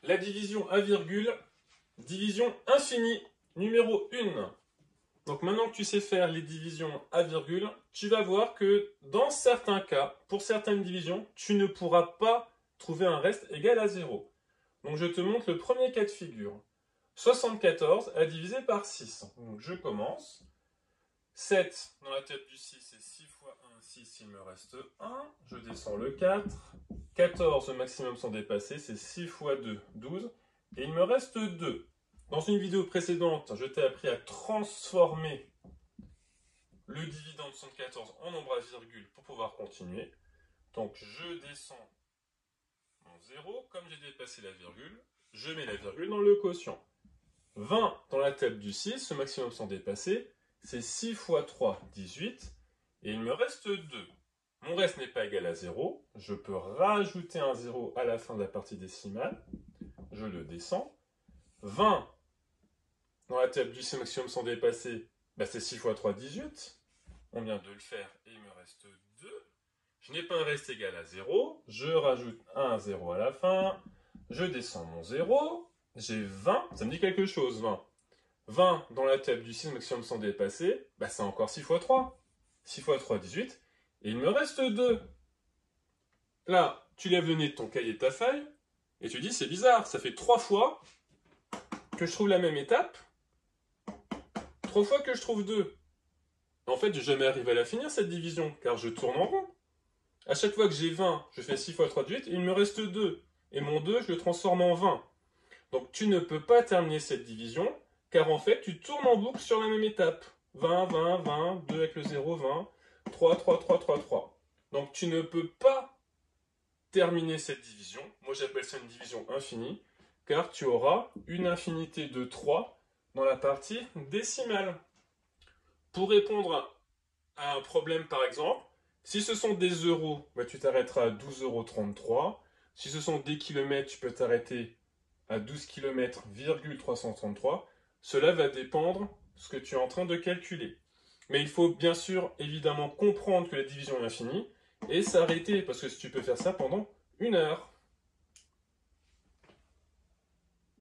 La division à virgule, division infinie, numéro 1. Donc maintenant que tu sais faire les divisions à virgule, tu vas voir que dans certains cas, pour certaines divisions, tu ne pourras pas trouver un reste égal à 0. Donc je te montre le premier cas de figure. 74 à diviser par 6. Donc je commence. 7 dans la tête du 6, c'est 6 fois 1, 6, il me reste 1. Je descends le 4. 14 au maximum sans dépasser, c'est 6 fois 2, 12. Et il me reste 2. Dans une vidéo précédente, je t'ai appris à transformer le dividende de 74 en nombre à virgule pour pouvoir continuer. Donc je descends mon 0, comme j'ai dépassé la virgule, je mets la virgule dans le quotient. 20 dans la table du 6, ce maximum sans dépasser, c'est 6 fois 3, 18, et il me reste 2. Mon reste n'est pas égal à 0, je peux rajouter un 0 à la fin de la partie décimale, je le descends. 20 dans la table du 6 maximum sans dépasser, c'est 6 fois 3, 18, on vient de le faire, et il me reste 2. Je n'ai pas un reste égal à 0, je rajoute un 0 à la fin, je descends mon 0, j'ai 20, ça me dit quelque chose, 20. 20 dans la table du 6 maximum sans dépasser, c'est encore 6 fois 3. 6 fois 3, 18, et il me reste 2. Là, tu lèves le nez de ton cahier de ta feuille, et tu dis, c'est bizarre, ça fait 3 fois que je trouve la même étape, 3 fois que je trouve 2. En fait, je n'ai jamais arrivé à la finir, cette division, car je tourne en rond. À chaque fois que j'ai 20, je fais 6 fois 3, 18, et il me reste 2. Et mon 2, je le transforme en 20. Donc tu ne peux pas terminer cette division, car en fait, tu tournes en boucle sur la même étape. 20, 20, 20, 2 avec le 0, 20, 3, 3, 3, 3, 3. Donc tu ne peux pas terminer cette division. Moi, j'appelle ça une division infinie, car tu auras une infinité de 3 dans la partie décimale. Pour répondre à un problème, par exemple, si ce sont des euros, tu t'arrêteras à 12,33 €. Si ce sont des kilomètres, tu peux t'arrêter à 12 km, 333. Cela va dépendre de ce que tu es en train de calculer. Mais il faut bien sûr, évidemment, comprendre que la division est infinie et s'arrêter, parce que tu peux faire ça pendant 1 heure.